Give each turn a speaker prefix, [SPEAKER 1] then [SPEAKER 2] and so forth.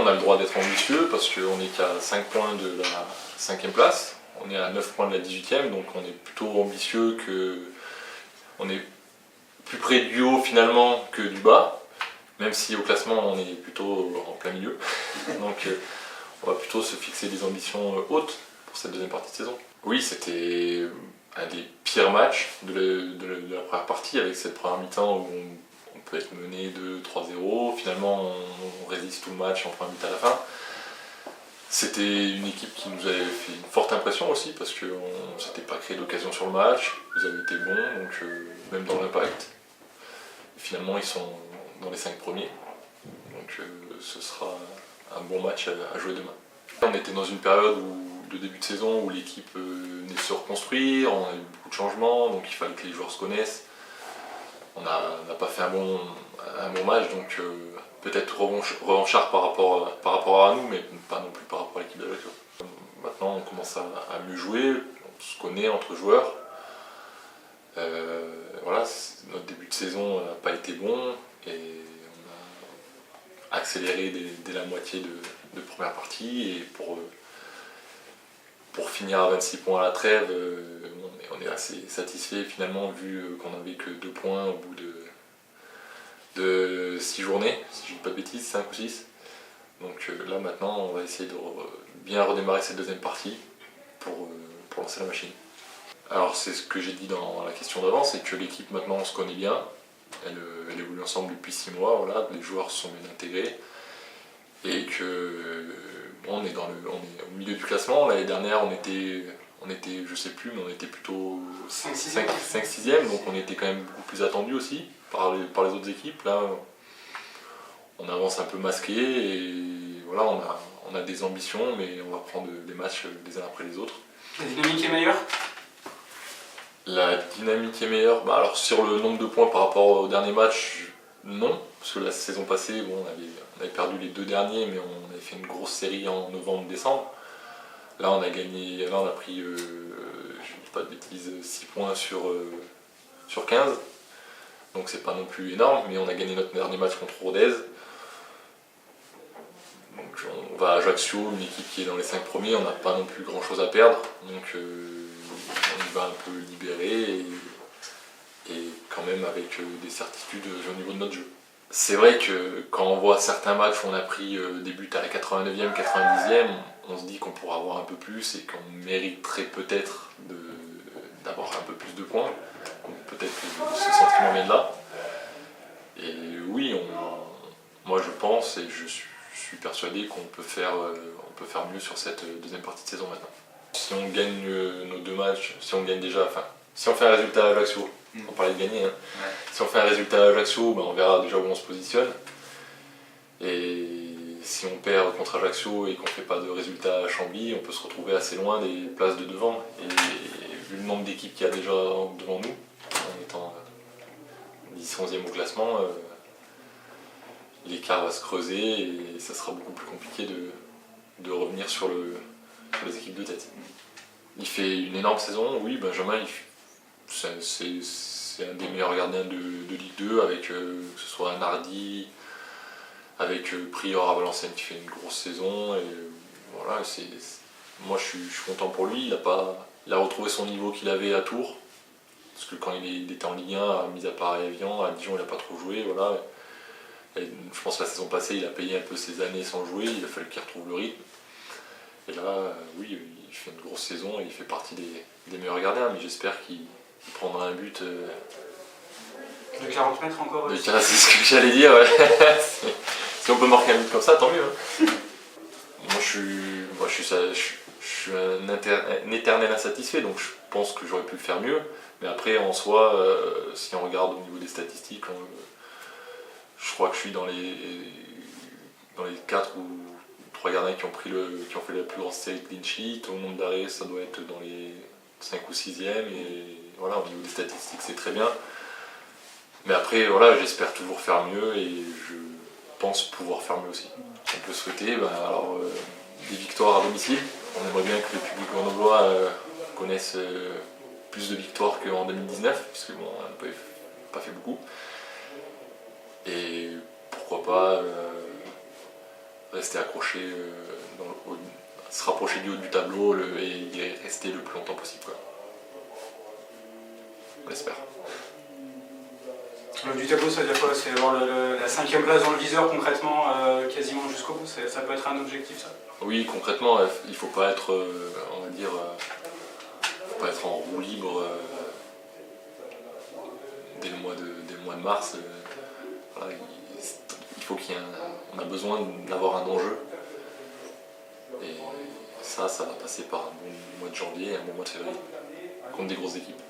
[SPEAKER 1] a le droit d'être ambitieux parce qu'on n'est qu'à 5 points de la 5e place. On est à 9 points de la 18e, donc on est plutôt ambitieux que... On est plus près du haut finalement que du bas, même si au classement on est plutôt en plein milieu. Donc on va plutôt se fixer des ambitions hautes pour cette deuxième partie de saison. Oui, c'était un des pires matchs de la première partie, avec cette première mi-temps où on peut être mené 2-3-0. Finalement, on résiste tout le match en première mi-temps à la fin. C'était une équipe qui nous avait fait une forte impression aussi, parce qu'on ne s'était pas créé d'occasion sur le match. Ils avaient été bons, donc même dans l'impact. Finalement, ils sont dans les 5 premiers. Donc ce sera un bon match à jouer demain. On était dans une période de début de saison où l'équipe venait de se reconstruire, on a eu beaucoup de changements, donc il fallait que les joueurs se connaissent. On n'a pas fait un bon match, donc peut-être revanchard par rapport à nous, mais pas non plus par rapport à l'équipe d'Ajaccio. Maintenant on commence à mieux jouer, on se connaît entre joueurs. Voilà, notre début de saison n'a pas été bon et on a accéléré dès la moitié de première partie, et pour finir à 26 points à la trêve, on est assez satisfait finalement, vu qu'on n'avait que 2 points au bout de 6 journées, si je ne dis pas de bêtises, 5 ou 6. Donc là maintenant on va essayer de bien redémarrer cette deuxième partie pour lancer la machine. Alors c'est ce que j'ai dit dans la question d'avant, c'est que l'équipe maintenant on se connaît bien, elle évolue ensemble depuis 6 mois, voilà, les joueurs se sont bien intégrés, et que on est au milieu du classement. L'année dernière on était, je sais plus, mais on était plutôt 5-6e, donc on était quand même beaucoup plus attendu aussi par les autres équipes. Là on avance un peu masqué, et voilà, on a des ambitions, mais on va prendre des matchs les uns après les autres.
[SPEAKER 2] La dynamique est meilleure?
[SPEAKER 1] La dynamique est meilleure. Alors sur le nombre de points par rapport au dernier match, non, parce que la saison passée, bon, on avait perdu les 2 derniers, mais on avait fait une grosse série en novembre-décembre. Là on a gagné, là on a pris, je ne dis pas de bêtises, 6 points sur 15. Donc c'est pas non plus énorme, mais on a gagné notre dernier match contre Rodez. Donc on va à Ajaccio, une équipe qui est dans les 5 premiers, on n'a pas non plus grand chose à perdre. Donc on y va un peu libéré, et quand même avec des certitudes au niveau de notre jeu. C'est vrai que quand on voit certains matchs où on a pris des buts à la 89e, 90e, on se dit qu'on pourra avoir un peu plus et qu'on mériterait peut-être d'avoir un peu plus de points. Peut-être que ce sentiment vient de là. Et oui, moi je pense et je suis persuadé qu'on peut faire mieux sur cette deuxième partie de saison maintenant. Si on gagne nos 2 matchs, si on gagne déjà, enfin, si on fait un résultat à Ajaccio, on parlait de gagner, hein. Ouais. Si on fait un résultat à Ajaccio, ben on verra déjà où on se positionne. Et si on perd contre Ajaccio et qu'on ne fait pas de résultat à Chambly, on peut se retrouver assez loin des places de devant. Et vu le nombre d'équipes qu'il y a déjà devant nous, en étant 10-11e au classement, l'écart va se creuser et ça sera beaucoup plus compliqué de revenir sur les équipes de tête. Il fait une énorme saison, oui, Benjamin, c'est un des meilleurs gardiens de Ligue 2, avec que ce soit Nardi, avec Prior à Valenciennes qui fait une grosse saison. Et voilà, moi je suis content pour lui, il a retrouvé son niveau qu'il avait à Tours, parce que quand il était en Ligue 1, mis à part à Evian, à Dijon il n'a pas trop joué. Voilà. Et je pense que la saison passée il a payé un peu ses années sans jouer, il a fallu qu'il retrouve le rythme. Et là, oui, il fait une grosse saison et il fait partie des meilleurs gardiens, mais j'espère qu'il prendra un but
[SPEAKER 2] de 40 mètres encore.
[SPEAKER 1] C'est ce que j'allais dire, ouais. Si on peut marquer un but comme ça, tant mieux. Hein. Moi je suis un éternel insatisfait, donc je pense que j'aurais pu le faire mieux. Mais après, en soi, si on regarde au niveau des statistiques, je crois que je suis dans les 4 ou 3 gardiens qui ont fait la plus grosse série de clean sheet. Au nombre d'arrêts, ça doit être dans les 5 ou 6e. Et voilà, au niveau des statistiques, c'est très bien. Mais après, voilà, j'espère toujours faire mieux et je pense pouvoir faire mieux aussi. On peut souhaiter des victoires à domicile. On aimerait bien que le public grenoblois connaisse plus de victoires qu'en 2019, puisque bon, on n'a pas fait beaucoup. Et pourquoi pas rester accroché, se rapprocher du haut du tableau et y rester le plus longtemps possible, quoi. On l'espère.
[SPEAKER 2] Le haut du tableau, ça veut dire quoi? C'est avoir la 5e place dans le viseur concrètement, quasiment jusqu'au bout. Ça peut être un objectif, ça?
[SPEAKER 1] Oui, concrètement, il faut pas être, on va dire, faut pas être en roue libre dès le mois de mars. Voilà, il faut on a besoin d'avoir un enjeu. Et ça va passer par un bon mois de janvier et un bon mois de février, contre des grosses équipes.